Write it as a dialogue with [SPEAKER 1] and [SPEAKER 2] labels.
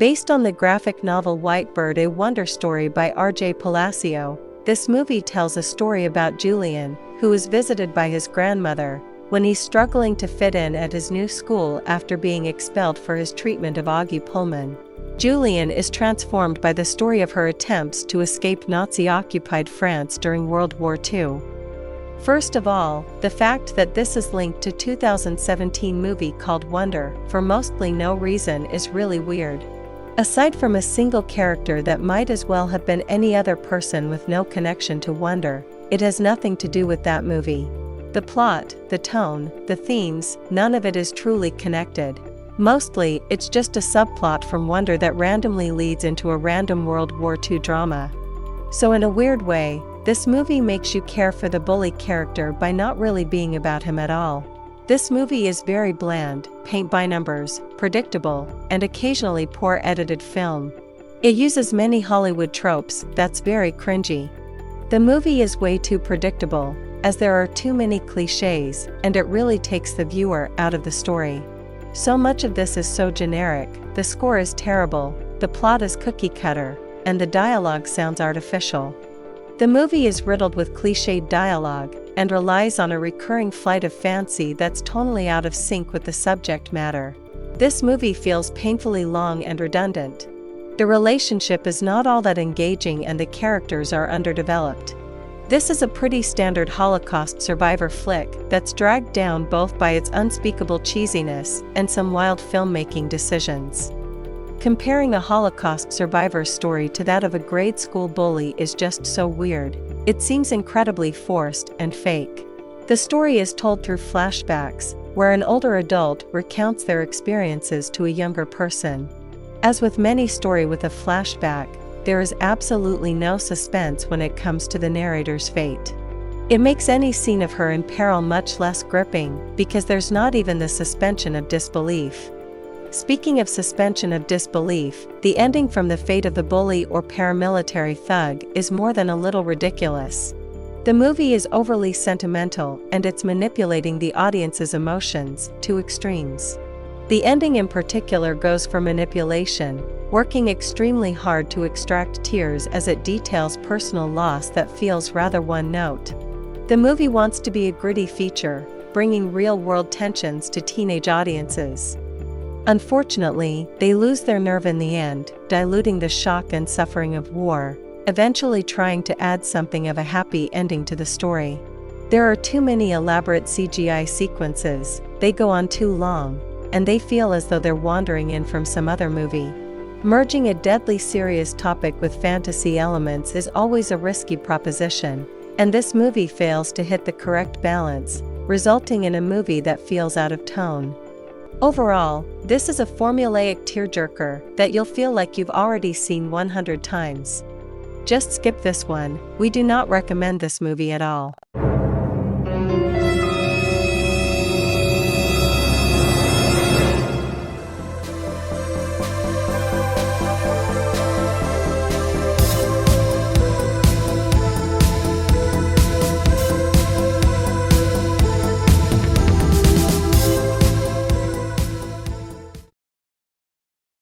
[SPEAKER 1] Based on the graphic novel White Bird, a Wonder Story by R.J. Palacio, this movie tells a story about Julian, who is visited by his grandmother, when he's struggling to fit in at his new school after being expelled for his treatment of Auggie Pullman. Julian is transformed by the story of her attempts to escape Nazi-occupied France during World War II. First of all, the fact that this is linked to a 2017 movie called Wonder, for mostly no reason, is really weird. Aside from a single character that might as well have been any other person with no connection to Wonder, it has nothing to do with that movie. The plot, the tone, the themes, none of it is truly connected. Mostly, it's just a subplot from Wonder that randomly leads into a random World War II drama. So in a weird way, this movie makes you care for the bully character by not really being about him at all. This movie is very bland, paint-by-numbers, predictable, and occasionally poor edited film. It uses many Hollywood tropes that's very cringy. The movie is way too predictable, as there are too many cliches, and it really takes the viewer out of the story. So much of this is so generic, the score is terrible, the plot is cookie-cutter, and the dialogue sounds artificial. The movie is riddled with cliched dialogue, and relies on a recurring flight of fancy that's tonally out of sync with the subject matter. This movie feels painfully long and redundant. The relationship is not all that engaging and the characters are underdeveloped. This is a pretty standard Holocaust survivor flick that's dragged down both by its unspeakable cheesiness and some wild filmmaking decisions. Comparing a Holocaust survivor's story to that of a grade school bully is just so weird. It seems incredibly forced and fake. The story is told through flashbacks, where an older adult recounts their experiences to a younger person. As with many stories with a flashback, there is absolutely no suspense when it comes to the narrator's fate. It makes any scene of her in peril much less gripping, because there's not even the suspension of disbelief. Speaking of suspension of disbelief, the ending from the fate of the bully or paramilitary thug is more than a little ridiculous. The movie is overly sentimental and it's manipulating the audience's emotions to extremes. The ending in particular goes for manipulation, working extremely hard to extract tears as it details personal loss that feels rather one note. The movie wants to be a gritty feature, bringing real-world tensions to teenage audiences. Unfortunately, they lose their nerve in the end, diluting the shock and suffering of war, eventually trying to add something of a happy ending to the story. There are too many elaborate CGI sequences, they go on too long, and they feel as though they're wandering in from some other movie. Merging a deadly serious topic with fantasy elements is always a risky proposition, and this movie fails to hit the correct balance, resulting in a movie that feels out of tone. Overall, this is a formulaic tearjerker that you'll feel like you've already seen 100 times. Just skip this one, we do not recommend this movie at all.